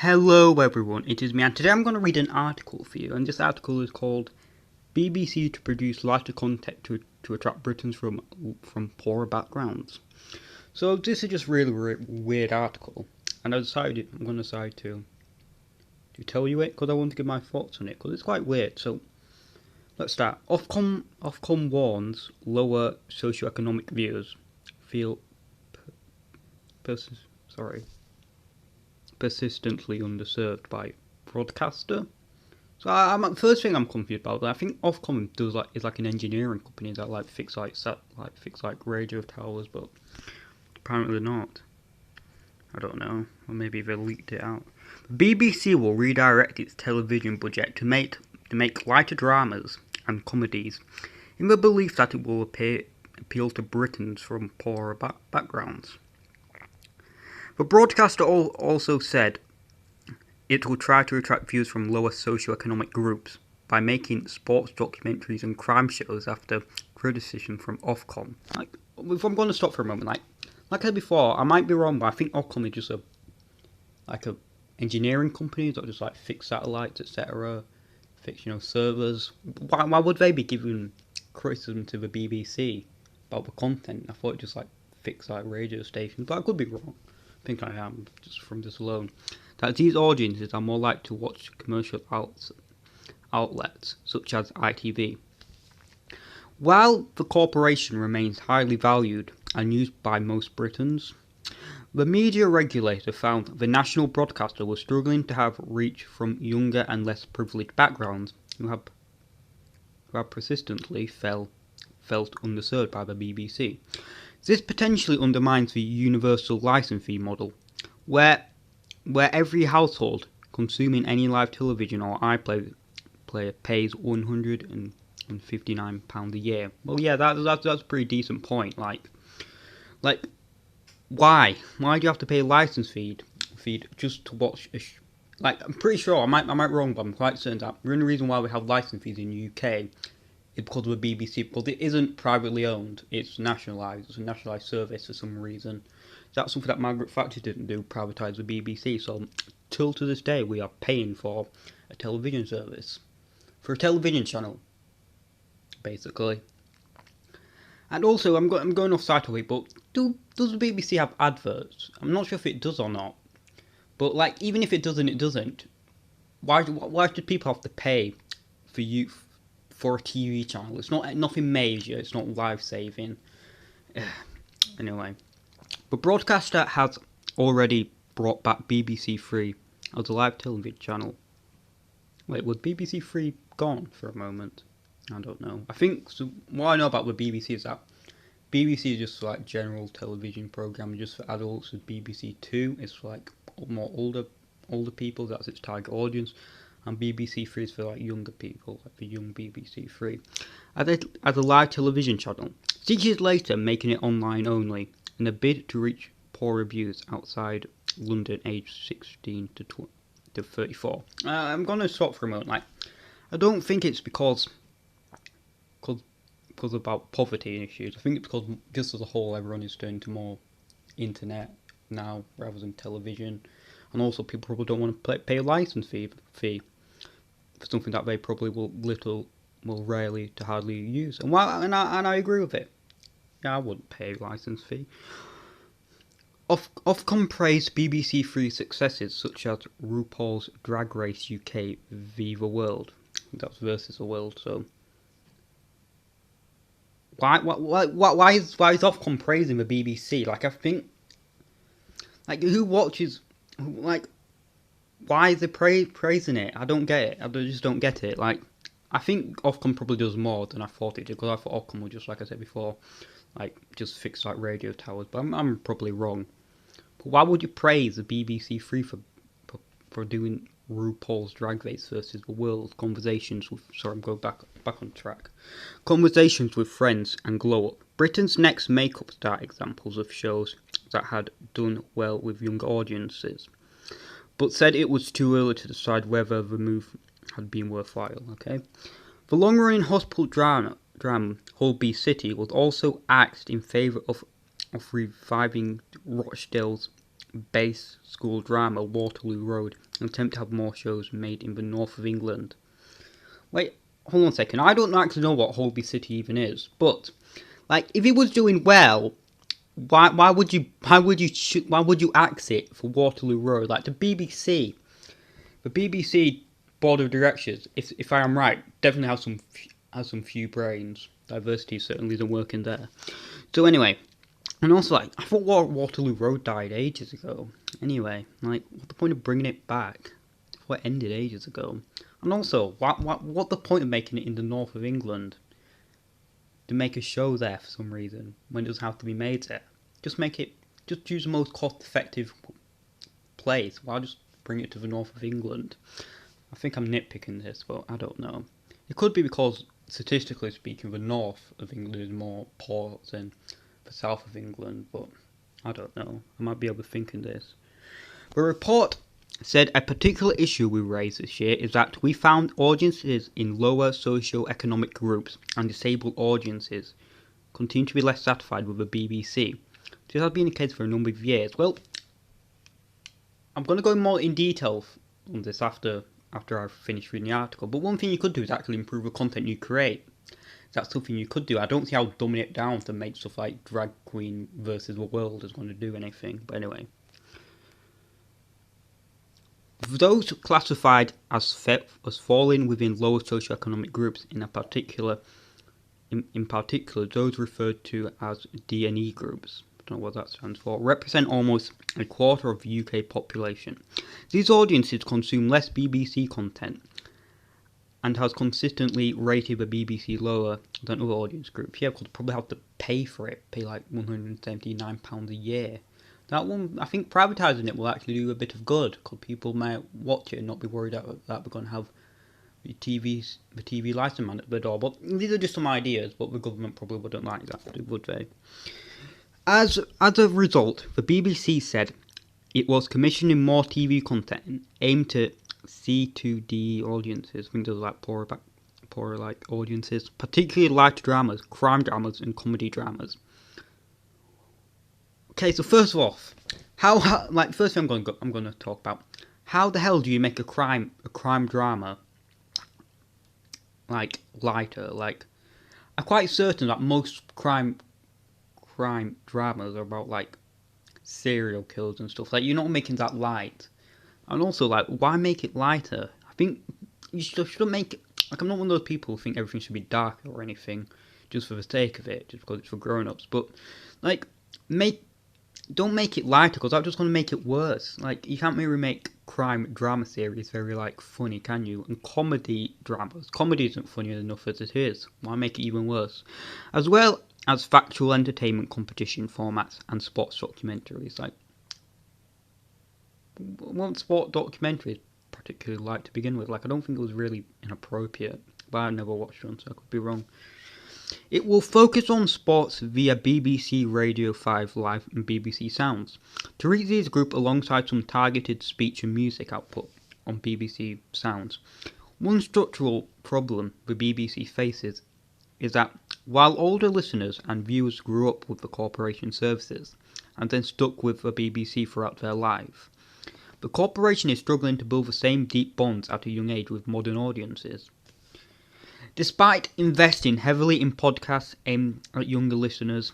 Hello everyone, it is me, and today I'm going to read an article for you, and this article is called BBC to produce lighter content to attract Britons from poorer backgrounds. So this is just really weird article, and I'm going to decide to tell you it because I want to give my thoughts on it because it's quite weird. So let's start. Ofcom warns lower socioeconomic viewers feel persistently underserved by broadcaster. So I'm first thing I'm confused about. I think Ofcom is like an engineering company that fix radio towers, but apparently not. I don't know, or maybe they leaked it out. BBC will redirect its television budget to make lighter dramas and comedies, in the belief that it will appeal to Britons from poorer backgrounds. The broadcaster also said it will try to attract viewers from lower socioeconomic groups by making sports documentaries and crime shows after criticism from Ofcom. If I'm going to stop for a moment, like I said before, I might be wrong, but I think Ofcom is just a engineering company that just fix satellites, etc., fix servers. Why would they be giving criticism to the BBC about the content? I thought it just fix radio stations, but I could be wrong. I think I am, just from this alone, that these audiences are more likely to watch commercial outlets such as ITV. While the corporation remains highly valued and used by most Britons, the media regulator found that the national broadcaster was struggling to have reach from younger and less privileged backgrounds who have persistently felt underserved by the BBC. This potentially undermines the universal licence fee model, where every household consuming any live television or iPlayer pays £159 a year. Well, yeah, that's a pretty decent point. Like, why? Why do you have to pay a licence fee just to watch I'm pretty sure, I might be wrong, but I'm quite certain that the only reason why we have licence fees in the UK is because of the BBC, because it isn't privately owned, it's nationalised. It's a nationalised service for some reason. That's something that Margaret Thatcher didn't do, privatise the BBC. So till to this day, we are paying for a television service, for a television channel, basically. And also, I'm going off side of it, but does the BBC have adverts? I'm not sure if it does or not. But even if it doesn't. Why should people have to pay for a TV channel? It's nothing major. It's not life-saving. Anyway, the broadcaster has already brought back BBC Three as a live television channel. Wait, was BBC Three gone for a moment? I don't know. I think what I know about the BBC is that BBC is just general television program just for adults. With BBC Two, it's more older people. That's its target audience. And BBC Three is for younger people, the young BBC Three. As a live television channel, 6 years later, making it online only, in a bid to reach poorer viewers outside London, aged 16 to 34. I'm gonna stop for a moment. I don't think it's because about poverty issues. I think it's because just as a whole, everyone is turning to more internet now rather than television, and also people probably don't want to pay a license fee for something that they probably will rarely to hardly use. And I agree with it. Yeah, I wouldn't pay a license fee. Ofcom praised BBC Three's successes such as RuPaul's Drag Race UK v The World. I think that's versus the world. So why is Ofcom praising the BBC? I think who watches why is they praising it? I don't get it. I just don't get it. I think Ofcom probably does more than I thought it did, because I thought Ofcom would just, like I said before, just fix radio towers. But I'm probably wrong. But why would you praise the BBC Three for doing RuPaul's Drag Race versus the World? Conversations with I'm going back on track. Conversations with Friends and Glow Up. Britain's Next Makeup Star examples of shows that had done well with younger audiences, but said it was too early to decide whether the move had been worthwhile. Okay, the long-running hospital drama Holby City was also axed in favour of reviving Rochdale's base school drama Waterloo Road and attempt to have more shows made in the north of England. Wait, hold on a second. I don't actually know what Holby City even is, but like if it was doing well, why would you axe it for Waterloo Road? Like the BBC board of directors, if I am right, definitely has some few brains. Diversity certainly isn't working there. So anyway, and also like I thought Waterloo Road died ages ago. Anyway, like what's the point of bringing it back? It ended ages ago. And also, what the point of making it in the north of England? To make a show there for some reason when it doesn't have to be made there. Just use the most cost-effective place. Why just bring it to the north of England? I think I'm nitpicking this, but I don't know. It could be because, statistically speaking, the north of England is more poor than the south of England, but I don't know. I might be overthinking this. The report said a particular issue we raised this year is that we found audiences in lower socio-economic groups and disabled audiences continue to be less satisfied with the BBC. This has been the case for a number of years. Well, I'm going to go more in detail on this after I've finished reading the article, but one thing you could do is actually improve the content you create. That's something you could do. I don't see how dumbing it down to make stuff like Drag Queen versus the World is going to do anything, but anyway. Those classified as falling within lower socioeconomic groups, in particular, those referred to as D&E groups, I don't know what that stands for, represent almost a quarter of the UK population. These audiences consume less BBC content and has consistently rated the BBC lower than other audience groups. Yeah, because they probably have to pay for it, pay like £179 a year. That one, I think privatising it will actually do a bit of good, because people might watch it and not be worried that we're going to have the TV license man at the door. But these are just some ideas, but the government probably wouldn't like that, would they? As a result, the BBC said it was commissioning more TV content aimed at C2D audiences. I think those are like poorer like audiences, particularly light dramas, crime dramas, and comedy dramas. Okay, so first off, first thing I'm going to talk about, how the hell do you make a crime drama like lighter? Like, I'm quite certain that most crime dramas are about like serial killers and stuff. Like, you're not making that light, and also like, why make it lighter? I think you shouldn't make it. Like, I'm not one of those people who think everything should be darker or anything just for the sake of it, just because it's for grown-ups. But like, don't make it lighter, because that's just going to make it worse. Like, you can't really make crime drama series very like funny, can you? And comedy isn't funny enough as it is. Why make it even worse? As well as factual entertainment competition formats and sports documentaries. Like, what sport documentaries particularly like to begin with? Like, I don't think it was really inappropriate, but I never watched one, so I could be wrong. It will focus on sports via BBC Radio 5 Live and BBC Sounds. To reach these groups alongside some targeted speech and music output on BBC Sounds. One structural problem the BBC faces is that while older listeners and viewers grew up with the corporation services and then stuck with the BBC throughout their life, the corporation is struggling to build the same deep bonds at a young age with modern audiences. Despite investing heavily in podcasts aimed at younger listeners,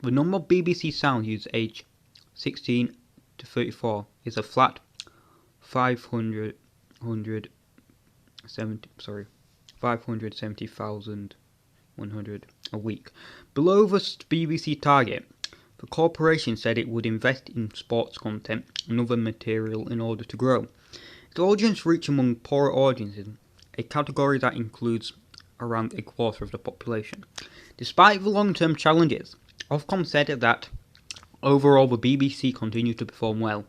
the number of BBC Sound users aged 16 to 34 is a flat 570,100 a week. Below the BBC target, the corporation said it would invest in sports content and other material in order to grow its audience reach among poorer audiences, a category that includes around a quarter of the population. Despite the long-term challenges, Ofcom said that overall the BBC continued to perform well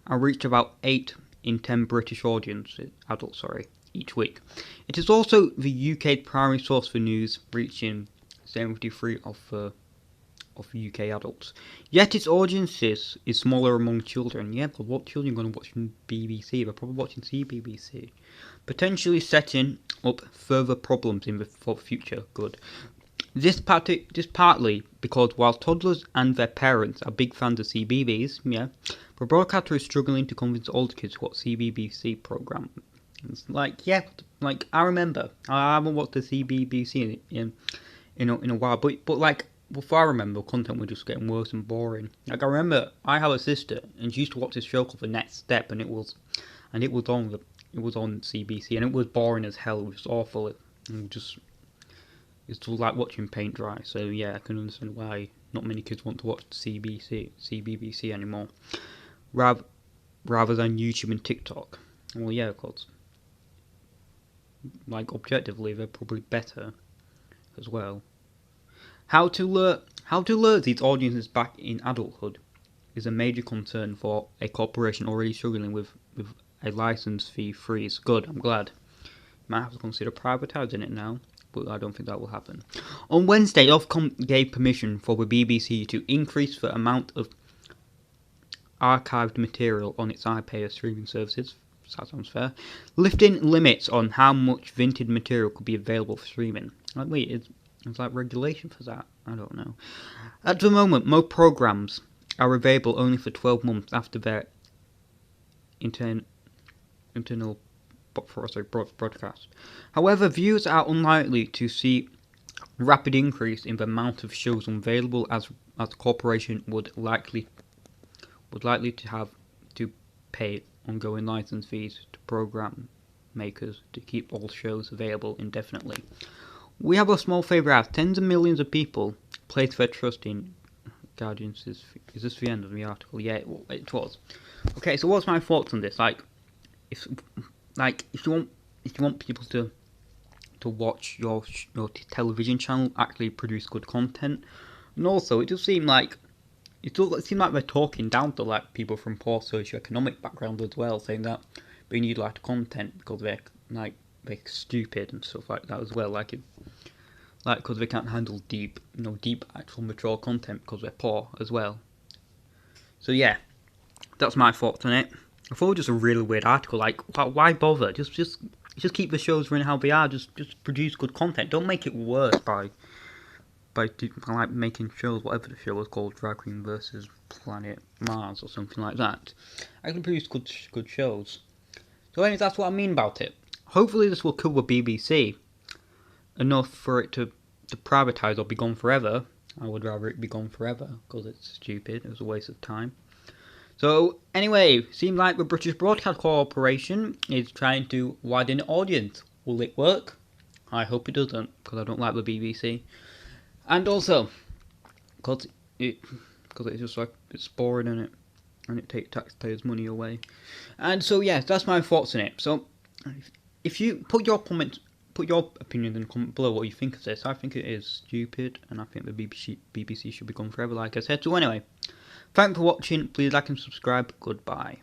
and reached about 8 in 10 British adults each week. It is also the UK's primary source for news, reaching 73 of UK adults. Yet its audiences is smaller among children. Yeah, because what children are going to watch BBC? They're probably watching CBBC. Potentially setting up further problems for future good. This partly because while toddlers and their parents are big fans of CBBS, yeah, the broadcaster is struggling to convince older kids to watch CBBC program. It's like, yeah, like I remember, I haven't watched the CBBC in a while, but like before I remember, content was just getting worse and boring. Like I remember, I have a sister, and she used to watch this show called The Next Step, and it was on CBC, and it was boring as hell. It was awful. It's like watching paint dry. So yeah, I can understand why not many kids want to watch CBBC anymore, rather than YouTube and TikTok. Well, yeah, of course. Like objectively, they're probably better as well. How to lure these audiences back in adulthood is a major concern for a corporation already struggling with a license fee freeze. Good, I'm glad. Might have to consider privatising it now, but I don't think that will happen. On Wednesday, Ofcom gave permission for the BBC to increase the amount of archived material on its iPlayer streaming services. That sounds fair. Lifting limits on how much vintage material could be available for streaming. Like, wait, it's like regulation for that? I don't know. At the moment, most programs are available only for 12 months after their internal broadcast. However, viewers are unlikely to see a rapid increase in the amount of shows available as the corporation would likely to have to pay ongoing license fees to program makers to keep all shows available indefinitely. We have a small favour as tens of millions of people place their trust in Guardians. Is this the end of the article? Yeah, it was. Okay, so what's my thoughts on this? If you want people to watch your television channel, actually produce good content, and also it does seem like they're talking down to like people from poor socioeconomic backgrounds as well, saying that they need like content because they're stupid and stuff like that as well, because they can't handle deep actual mature content because they're poor as well. So yeah, that's my thoughts on it. I thought it was just a really weird article. Like, why bother? Just keep the shows running how they are. Just produce good content. Don't make it worse by making shows, whatever the show was called, Drag Queen versus Planet Mars or something like that. I can produce good shows. So anyways, that's what I mean about it. Hopefully this will cover BBC enough for it to privatise or be gone forever. I would rather it be gone forever because it's stupid. It was a waste of time. So anyway, seems like the British Broadcast Corporation is trying to widen the audience. Will it work? I hope it doesn't, because I don't like the BBC. And also, because it's just like, it's boring, and it takes taxpayers' money away. And so yeah, that's my thoughts on it. So if you put your opinion in the comment below what you think of this. I think it is stupid, and I think the BBC should be gone forever, like I said. So anyway, thanks for watching. Please like and subscribe. Goodbye.